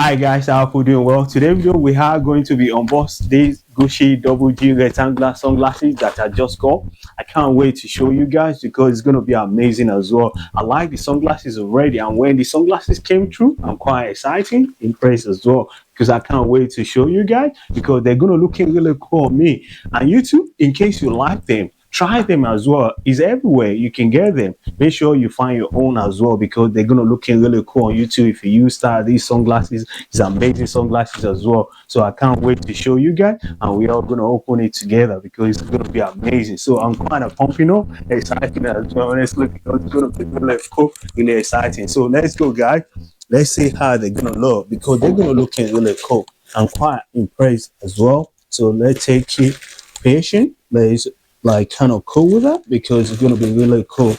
Hi guys, I hope you're doing well. Today video we are going to be unboxing these Gucci double G rectangular sunglasses that I just got. I can't wait to show you guys because it's going to be amazing as well. I like the sunglasses already, and when the sunglasses came through, I'm quite excited, impressed as well, because I can't wait to show you guys because they're going to look really cool on me. And you too, in case you like them, try them as well. It's everywhere. You can get them. Make sure you find your own as well because they're gonna look really cool on YouTube. If you use these sunglasses, it's amazing sunglasses as well. So I can't wait to show you guys, and we are gonna open it together because it's gonna be amazing. So I'm kind of pumping up, excited as well. Honestly, because it's gonna be really cool, really exciting. So let's go, guys. Let's see how they're gonna look because they're gonna look really cool. I'm quite impressed as well. So let's take it patient. Let's like kind of cool with that because it's gonna be really cool.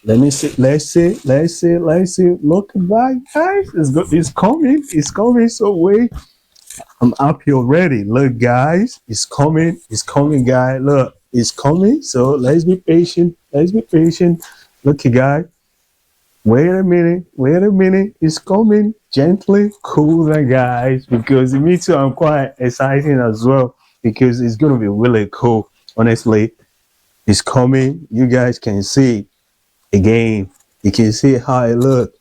Let me see. Let's see. Look at that, guys. It's coming. It's coming. So wait. I'm happy already. Look, guys. It's coming. It's coming, guys. Look, it's coming. So let's be patient. Let's be patient. Look, you guys. Wait a minute. Wait a minute. It's coming. Gently, cool down, guys. Because me too, I'm quite excited as well because it's gonna be really cool. Honestly, it's coming. You guys can see again. You can see how it look.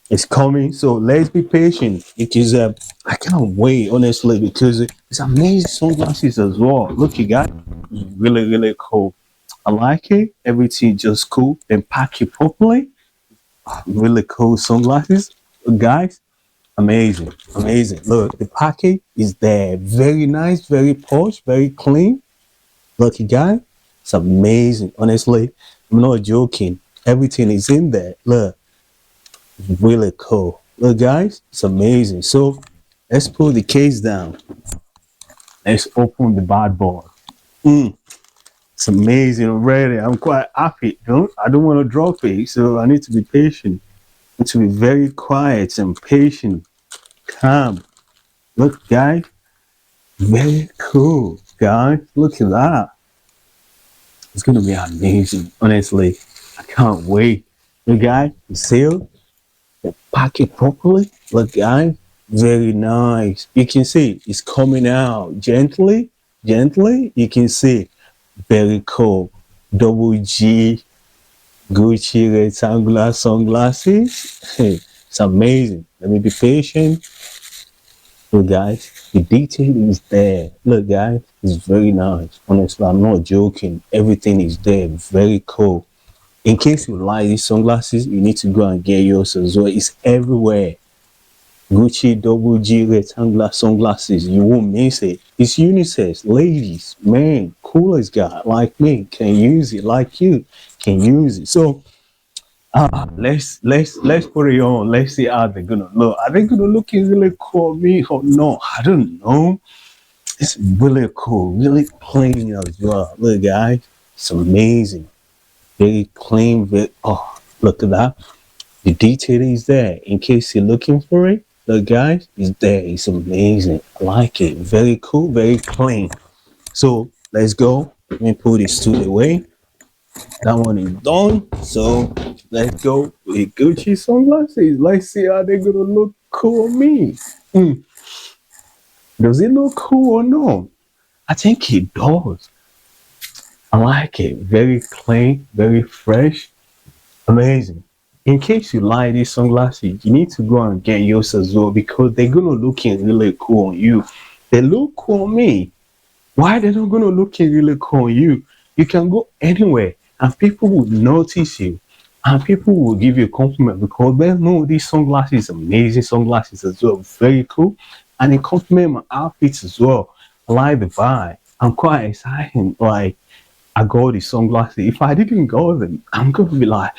It's coming. So let's be patient because I can't wait, honestly, because it's amazing sunglasses as well. Look, you guys, it's really cool. I like it. Everything just cool. Then pack it properly. Really cool sunglasses, guys. Amazing. Look, the package is there. Very nice, very posh, very clean. Look, you guys. It's amazing. Honestly, I'm not joking. Everything is in there. Look, it's really cool. Look, guys, it's amazing. So let's put the case down. Let's open the bad boy. It's amazing already. I'm quite happy. I don't want to drop it, so I need to be patient. I need to be very quiet and patient, calm. Look, guys, very cool, guys. Look at that. It's gonna be amazing, honestly. I can't wait. Look, guys, the seal, they pack it properly. Look, guys, very nice. You can see it's coming out gently. You can see very cool. Double G Gucci rectangular sunglasses. Hey, it's amazing. Let me be patient. Look, guys, the detail is there. Look, guys, it's very nice. Honestly, I'm not joking. Everything is there. Very cool. In case you like these sunglasses, you need to go and get yours as well. It's everywhere. Gucci double G rectangular sunglasses. You won't miss it. It's unisex. Ladies, men, coolest guy like me can use it. Like you can use it. So let's put it on. Let's see how they're gonna look. Are they gonna look really cool on me or no? I don't know. It's really cool, really clean as well. Look, guys, it's amazing. Very clean. Look at that. The detail is there. In case you're looking for it, look, guys, it's there. It's amazing. I like it. Very cool. Very clean. So let's go. Let me put this to the way. That one is done. So let's go with Gucci sunglasses. Let's see how they're gonna look cool on me. Does it look cool or no? I think it does. I like it. Very clean, very fresh, amazing. In case you like these sunglasses, you need to go and get yours as well because they're gonna look really cool on you. They look cool on me. Why they're not gonna look really cool on you? You can go anywhere and people will notice you and people will give you a compliment because they know these sunglasses, amazing sunglasses as well, very cool, and they compliment my outfits as well. I like the vibe. I'm quite excited. Like I got these sunglasses. If I didn't go them, I'm gonna be like,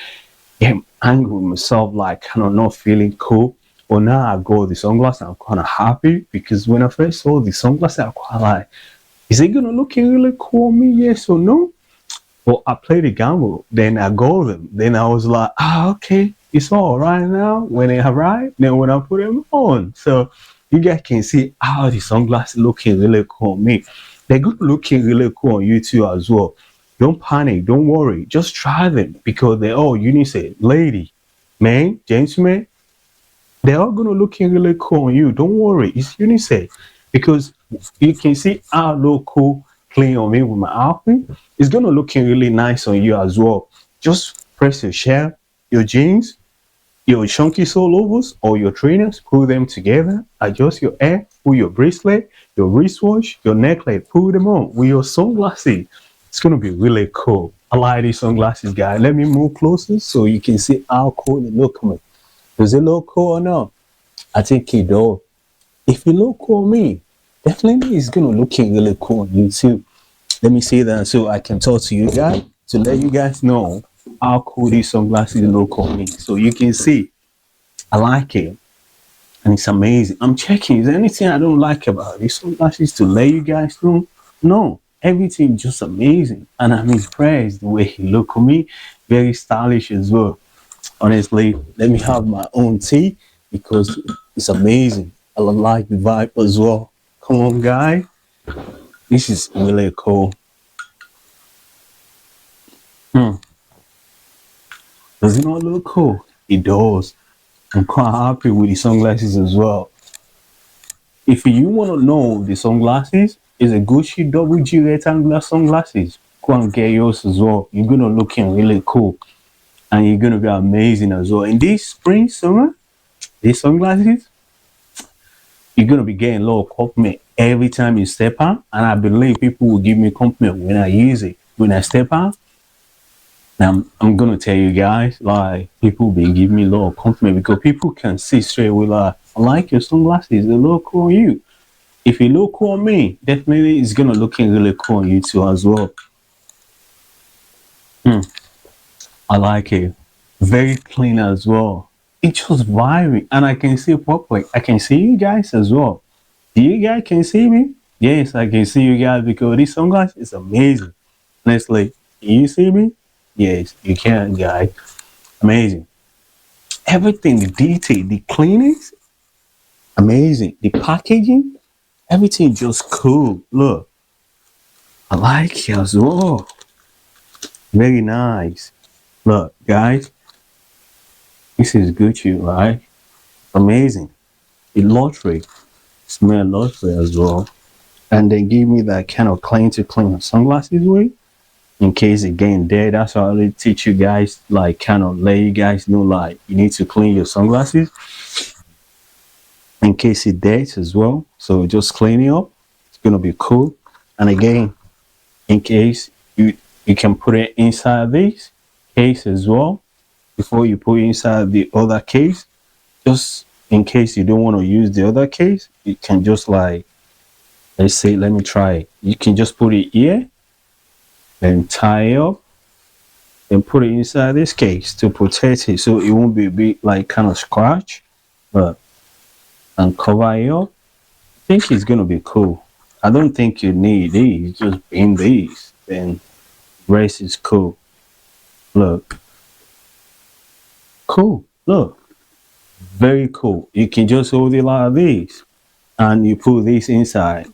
I'm angry with myself, like kind of not feeling cool. But now I got the sunglasses, I'm kind of happy because when I first saw the sunglasses, I quite like, is it gonna look really cool on me? Yes or no? Well, I played the gamble, then I got them. Then I was like, okay, it's all right now. When they arrive, then when I put them on. So you guys can see how the sunglasses looking really cool on me. They're good looking really cool on you too as well. Don't panic, don't worry. Just try them because they're all unisex. Lady, man, gentlemen, they're all gonna looking really cool on you. Don't worry, it's unisex because you can see how look cool clean on me with my outfit. It's gonna looking really nice on you as well. Just press your shirt, your jeans, your chunky sole overs or your trainers, pull them together, adjust your hair, put your bracelet, your wristwatch, your necklace, pull them on with your sunglasses. It's gonna be really cool. I like these sunglasses, guys. Let me move closer so you can see how cool they look on me. Does it look cool or not? I think it does. If you look cool on me, definitely it's gonna look really cool on you too. Let me say that so I can talk to you guys to let you guys know how cool these sunglasses look on me. So you can see I like it and it's amazing. I'm checking. Is there anything I don't like about these sunglasses to let you guys know? No, everything just amazing. And I'm impressed the way he look on me. Very stylish as well. Honestly, let me have my own tea because it's amazing. I like the vibe as well. Come on, guy. This is really cool. Does it not look cool? It does. I'm quite happy with the sunglasses as well. If you want to know the sunglasses, it's a Gucci double G rectangular sunglasses. Go and get yours as well. You're gonna looking really cool, and you're gonna be amazing as well. In this spring, summer, these sunglasses, you're gonna be getting a lot of compliment every time you step out, and I believe people will give me compliment when I use it. When I step out, now I'm gonna tell you guys, like people be giving me a lot of compliment because people can see straight away like I like your sunglasses, they look cool on you. If you look cool on me, definitely it's gonna looking really cool on you too as well. I like it. Very clean as well. It's just vibing and I can see properly. I can see you guys as well. Do you guys can see me? Yes, I can see you guys because this sunglasses is amazing. Honestly, can you see me? Yes, you can, guys. Amazing. Everything, the detail, the cleanings, amazing. The packaging, everything just cool. Look, I like it as well. Very nice. Look, guys, this is Gucci, right? Amazing. The lottery, smell lottery as well. And they give me that kind of clean to clean sunglasses with. In case it getting dead, that's how I teach you guys, like kind of let you guys know like you need to clean your sunglasses in case it dead as well. So just clean it up. It's gonna be cool. And again, in case you can put it inside this case as well before you put it inside the other case. Just in case you don't want to use the other case, you can just like let's say let me try it. You can just put it here and tie it up and put it inside this case to protect it so it won't be a bit like kind of scratch, but and cover it up. I think it's gonna be cool. I don't think you need these, just in these, then rest is cool. Look, cool. Look, very cool. You can just hold it like this and you put this inside,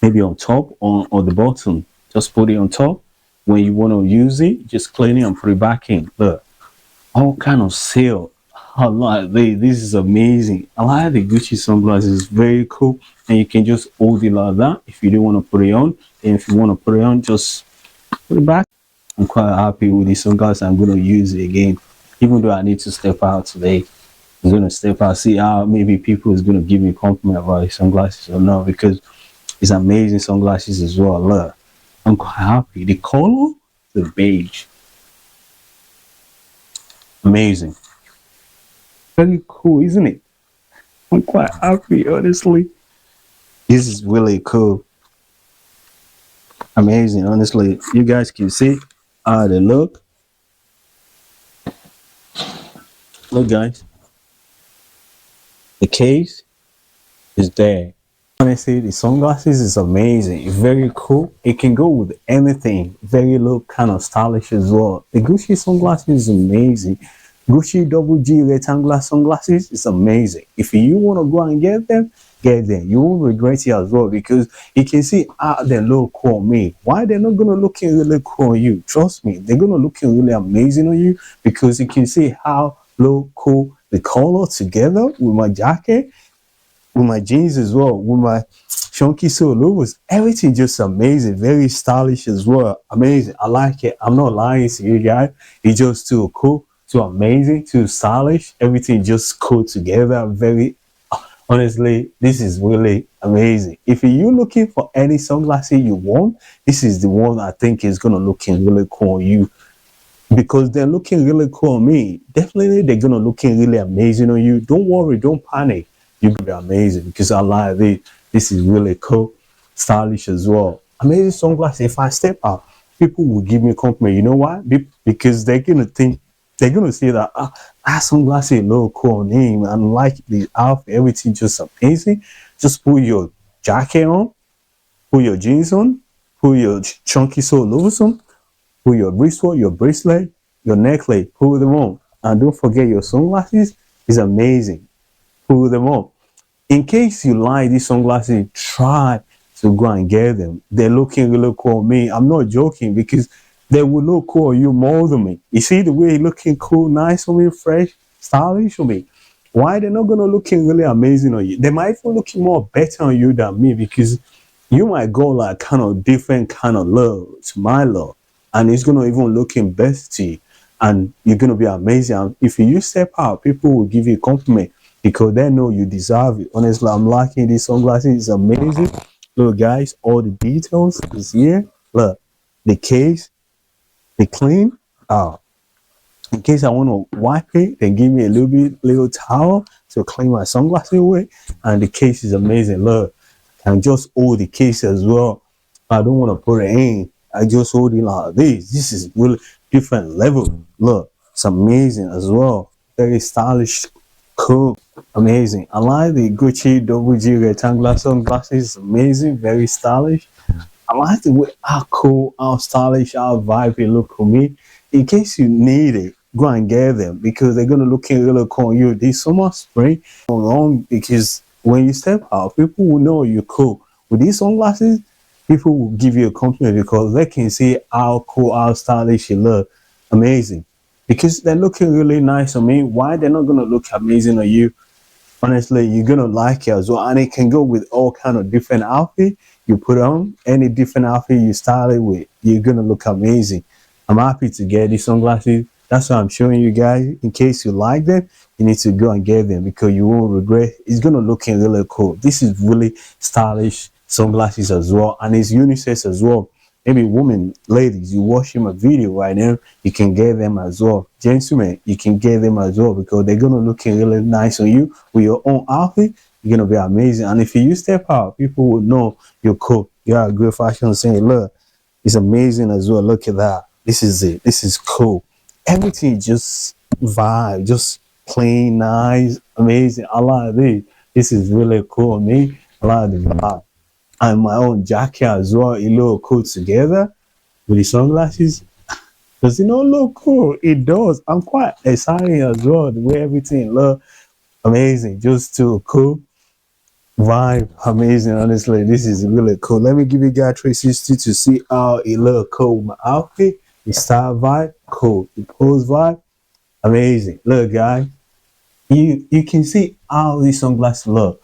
maybe on top or the bottom. Just put it on top. When you want to use it, just clean it and put it back in. Look, all kind of seal. I like this. This is amazing. I like the Gucci sunglasses. It's very cool. And you can just hold it like that if you don't want to put it on. And if you want to put it on, just put it back. I'm quite happy with these sunglasses. I'm going to use it again. Even though I need to step out today. I'm going to step out, see how maybe people is going to give me a compliment about these sunglasses or not. Because it's amazing sunglasses as well. Look, I'm quite happy. The color, the beige. Amazing. Very cool, isn't it? I'm quite happy, honestly. This is really cool. Amazing, honestly. You guys can see how they look. Look, guys. The case is there. Honestly, the sunglasses is amazing. It's very cool. It can go with anything. Very look kind of stylish as well. The Gucci sunglasses is amazing. Gucci double G rectangular sunglasses is amazing. If you want to go and get them, get them. You won't regret it as well because you can see how they look cool on me. Why they're not gonna look really cool on you? Trust me, they're gonna look really amazing on you because you can see how look cool the color together with my jacket, with my jeans as well, with my chunky soul loafers. Everything just amazing, very stylish as well. Amazing. I like it. I'm not lying to you guys. It's just too cool, too amazing, too stylish. Everything just cool together. Very honestly, this is really amazing. If you're looking for any sunglasses you want, this is the one I think is gonna looking really cool on you because they're looking really cool on me. Definitely, they're gonna looking really amazing on you. Don't worry, don't panic. You're gonna be amazing because I like this. This is really cool, stylish as well. Amazing sunglasses. If I step out, people will give me a compliment. You know why? Because they're gonna think, they're gonna say that that sunglasses look cool on him and like the outfit, everything just amazing. Just put your jacket on, put your jeans on, put your chunky soul loafers on, put your wristwatch, your bracelet, your necklace, put them on. And don't forget your sunglasses is amazing. Put them on. In case you like these sunglasses, try to go and get them. They're looking really cool on me. I'm not joking because they will look cool on you more than me. You see the way looking cool, nice on me, fresh, stylish on me. Why they're not gonna looking really amazing on you? They might even looking more better on you than me because you might go like kind of different kind of love to my love, and it's gonna even looking best to you, and you're gonna be amazing. And if you step out, people will give you a compliment because they know you deserve it. Honestly, I'm liking these sunglasses. It's amazing. Look, guys, all the details is here. Look, the case, the clean. In case I want to wipe it, they give me a little towel to clean my sunglasses away. And the case is amazing. Look, I can just hold the case as well. I don't want to put it in. I just hold it like this. This is really different level. Look, it's amazing as well. Very stylish, cool, amazing. I like the Gucci double G rectangular sunglasses. It's amazing, very stylish. I like the way how cool, how stylish, how vibe it look for me. In case you need it, go and get them because they're gonna look really cool on you. This summer spring along because when you step out, people will know you're cool. With these sunglasses, people will give you a compliment because they can see how cool, how stylish you look. Amazing. Because they're looking really nice on me. Why they're not gonna look amazing on you? Honestly, you're gonna like it as well, and it can go with all kind of different outfit you put on. Any different outfit you style it with, you're gonna look amazing. I'm happy to get these sunglasses. That's why I'm showing you guys. In case you like them, you need to go and get them because you won't regret. It's gonna look really cool. This is really stylish sunglasses as well, and it's unisex as well. Maybe women, ladies, you watching my video right now, you can get them as well. Gentlemen, you can get them as well because they're gonna look really nice on you with your own outfit. You're gonna be amazing. And if you step out, people will know you're cool. You are a great fashion saying, look, it's amazing as well. Look at that. This is it. This is cool. Everything just vibe, just plain nice, amazing. I like this. This is really cool on me. I like the vibe. And my own jacket as well. It look cool together with the sunglasses. Does it not look cool? It does. I'm quite excited as well. The way everything look amazing. Just too cool. Vibe amazing. Honestly, this is really cool. Let me give you guys 360 to see how it look cool with my outfit. The style vibe, cool. The pose vibe, amazing. Look, guys, you can see how these sunglasses look.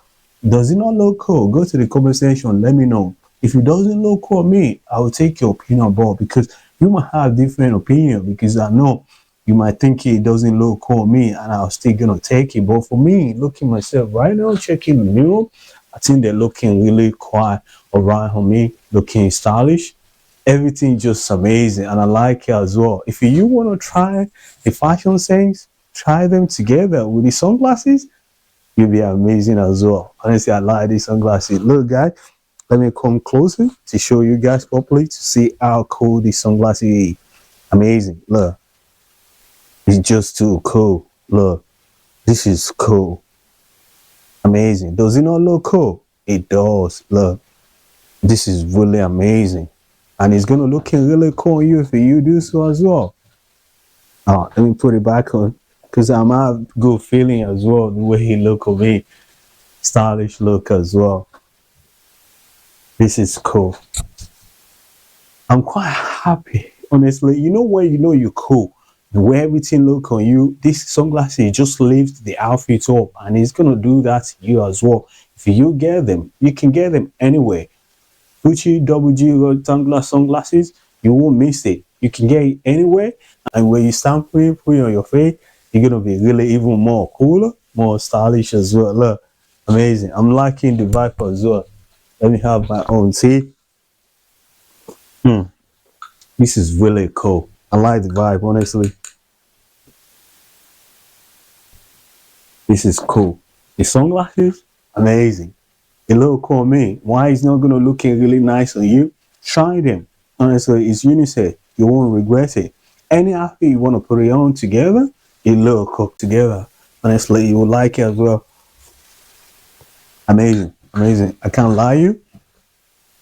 Does it not look cool? Go to the comment section. Let me know. If it doesn't look cool on me, I will take your opinion on board because you might have different opinion because I know you might think it doesn't look cool on me and I'll still gonna take it. But for me, looking myself right now, checking the mirror, I think they're looking really quite alright on me, looking stylish. Everything just amazing and I like it as well. If you want to try the fashion sense, try them together with the sunglasses, you'll be amazing as well. Honestly, I like these sunglasses. Look, guys, let me come closer to show you guys properly to see how cool these sunglasses is. Amazing. Look, it's just too cool. Look, this is cool. Amazing. Does it not look cool? It does. Look, this is really amazing. And it's going to look really cool on you if you do so as well. Let me put it back on because I'm have good feeling as well the way he look on me. Stylish look as well. This is cool. I'm quite happy, honestly. You know when you know you're cool? the way everything look on you, this sunglasses just lift the outfit up, and it's gonna do that to you as well. If you get them, you can get them anywhere. Gucci double G rectangular sunglasses, you won't miss it. You can get it anywhere, and when you sample it, put it on your face, you're gonna be really even more cooler, more stylish as well. Look, amazing. I'm liking the vibe as well. Let me have my own. See, this is really cool. I like the vibe, honestly. This is cool. The sunglasses, amazing. It look cool on me. Why is not gonna looking really nice on you? Try them. Honestly, it's unisex. You won't regret it. Any outfit you want to put it on together, it look cool together. Honestly, you will like it as well. Amazing, amazing. I can't lie you.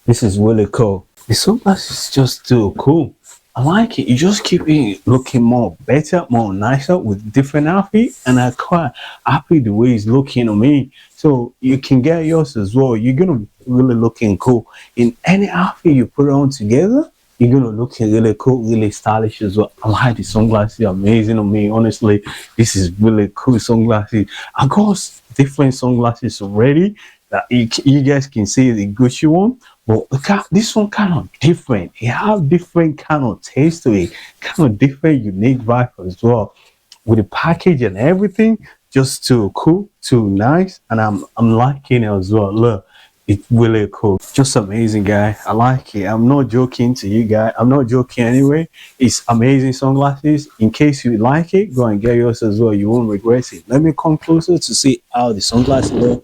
This is really cool. The sunglasses is just too cool. I like it. You just keep it looking more better, more nicer with different outfit, and I quite happy the way it's looking on me. So you can get yours as well. You're gonna be really looking cool in any outfit you put on together. You're gonna look really cool, really stylish as well. I like the sunglasses, amazing on me. Honestly, this is really cool sunglasses. I got different sunglasses already that you guys can see the Gucci one, but this one kind of different. It have different kind of taste to it, kind of different, unique vibe as well. With the package and everything, just too cool, too nice, and I'm liking it as well. Look, it's really cool, just amazing, guy. I like it. I'm not joking to you guys. I'm not joking anyway. It's amazing sunglasses. In case you like it, go and get yours as well. You won't regret it. Let me come closer to see how the sunglasses look.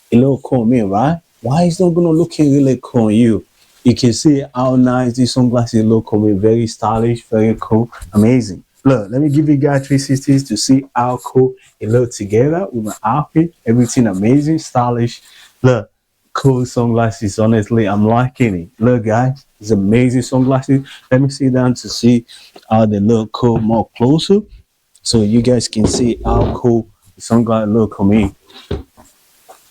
It look cool on me, right? Why is not gonna looking really cool on you? You can see how nice these sunglasses look on me. Very stylish, very cool, amazing. Look, let me give you guys 360s to see how cool it look together with my outfit. Everything amazing, stylish. Look, cool sunglasses. Honestly, I'm liking it. Look, guys, it's amazing sunglasses. Let me sit down to see how they look cool more closer, so you guys can see how cool the sunglasses look on me.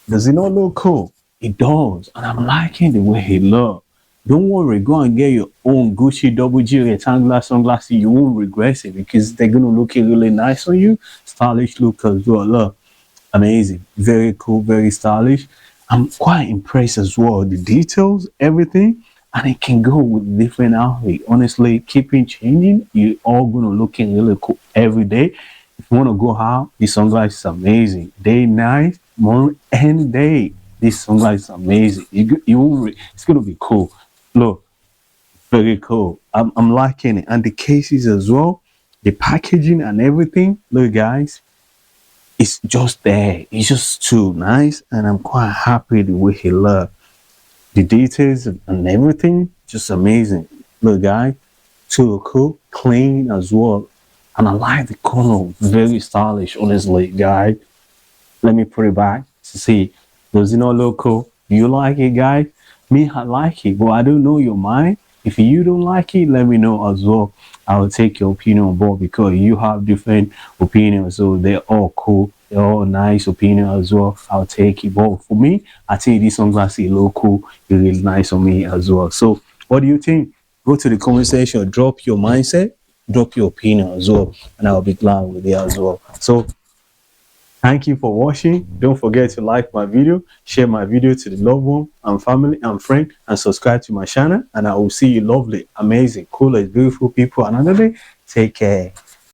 Does it not look cool? It does, and I'm liking the way it look. Don't worry, go and get your own Gucci double G rectangular sunglasses. You won't regret it because they're gonna look really nice on you. Stylish look as well. Look, amazing, very cool, very stylish. I'm quite impressed as well. The details, everything, and it can go with different outfit. Honestly, keeping changing, you're all gonna looking really cool every day. If you want to go out, this sunglasses is amazing. Day, night, morning, any day. This sunglasses is amazing. It's gonna be cool. Look, very cool. I'm liking it, and the cases as well, the packaging and everything. Look, guys, it's just there. It's just too nice, and I'm quite happy the way he look. The details and everything, just amazing. Look, guys, too cool, clean as well. And I like the color, very stylish, honestly, guys. Let me put it back to see. Does it not look cool? Do you like it, guys? Me, I like it, but I don't know your mind. If you don't like it, let me know as well. I will take your opinion on board because you have different opinions, so they're all cool. They're all nice opinion as well. I'll take it. But for me, I think this sunglasses look cool. It's really nice on me as well. So, what do you think? Go to the comment section, drop your mindset, drop your opinion as well, and I'll be glad with it as well. So thank you for watching. Don't forget to like my video, share my video to the loved one and family and friend, and subscribe to my channel, and I will see you lovely, amazing, cool, beautiful people another day. Take care.